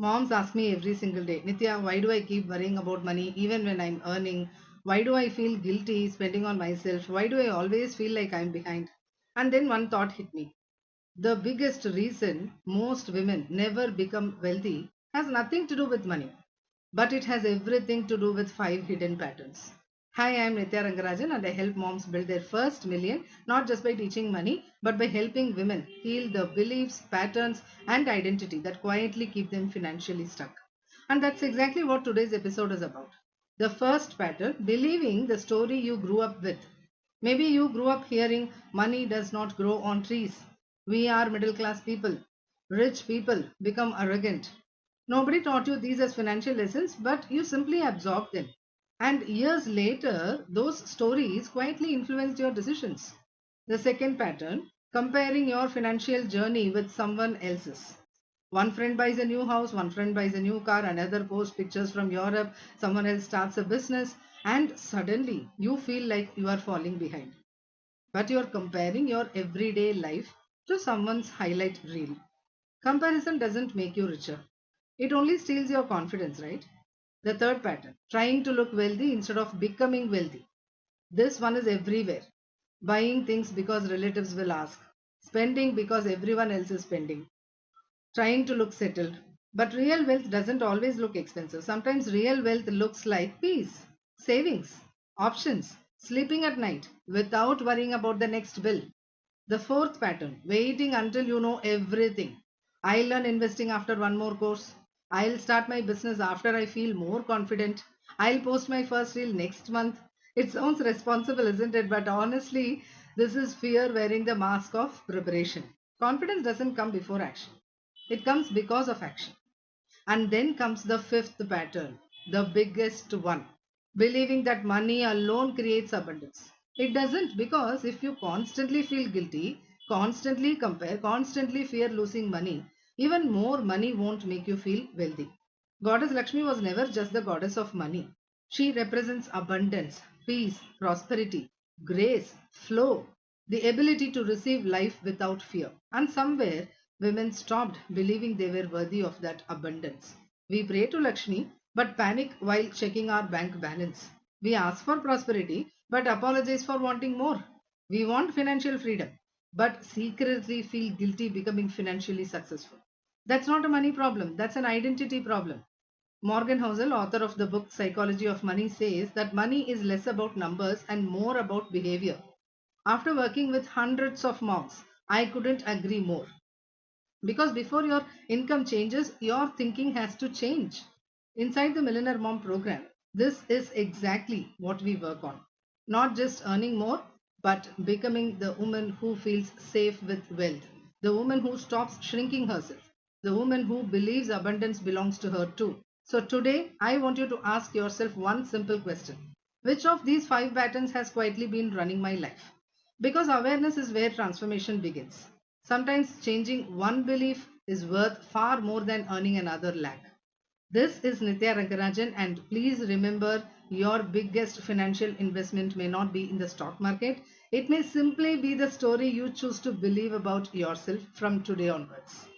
Moms ask me every single day, Nitya, why do I keep worrying about money even when I'm earning? Why do I feel guilty spending on myself? Why do I always feel like I'm behind? And then one thought hit me. The biggest reason most women never become wealthy has nothing to do with money, but it has everything to do with five hidden patterns. Hi, I am Nitya Rangarajan and I help moms build their first million not just by teaching money but by helping women heal the beliefs, patterns, and identity that quietly keep them financially stuck. And that's exactly what today's episode is about. The first pattern, believing the story you grew up with. Maybe you grew up hearing money does not grow on trees. We are middle class people. Rich people become arrogant. Nobody taught you these as financial lessons, but you simply absorbed them. And years later, those stories quietly influenced your decisions. The second pattern, comparing your financial journey with someone else's. One friend buys a new house, one friend buys a new car, another posts pictures from Europe, someone else starts a business, and suddenly you feel like you are falling behind. But you're comparing your everyday life to someone's highlight reel. Comparison doesn't make you richer, it only steals your confidence, right? The third pattern, trying to look wealthy instead of becoming wealthy. This one is everywhere. Buying things because relatives will ask, spending because everyone else is spending, trying to look settled. But real wealth doesn't always look expensive. Sometimes real wealth looks like peace, savings, options, sleeping at night without worrying about the next bill. The fourth pattern, waiting until you know everything. I'll learn investing after one more course. I'll start my business after I feel more confident. I'll post my first reel next month. It sounds responsible, isn't it? But honestly, this is fear wearing the mask of preparation. Confidence doesn't come before action, it comes because of action. And then comes the fifth pattern, the biggest one, believing that money alone creates abundance. It doesn't, because if you constantly feel guilty, constantly compare, constantly fear losing money, even more money won't make you feel wealthy. Goddess Lakshmi was never just the goddess of money. She represents abundance, peace, prosperity, grace, flow, the ability to receive life without fear. And somewhere, women stopped believing they were worthy of that abundance. We pray to Lakshmi but panic while checking our bank balance. We ask for prosperity but apologize for wanting more. We want financial freedom but secretly feel guilty becoming financially successful. That's not a money problem, that's an identity problem. Morgan Housel, author of the book Psychology of Money, says that money is less about numbers and more about behavior. After working with hundreds of moms, I couldn't agree more. Because before your income changes, your thinking has to change. Inside the Millionaire Mom program, this is exactly what we work on. Not just earning more, but becoming the woman who feels safe with wealth, the woman who stops shrinking herself, the woman who believes abundance belongs to her too. So today, I want you to ask yourself one simple question. Which of these five patterns has quietly been running my life? Because awareness is where transformation begins. Sometimes changing one belief is worth far more than earning another lakh. This is Nitya Rangarajan, and please remember, your biggest financial investment may not be in the stock market. It may simply be the story you choose to believe about yourself from today onwards.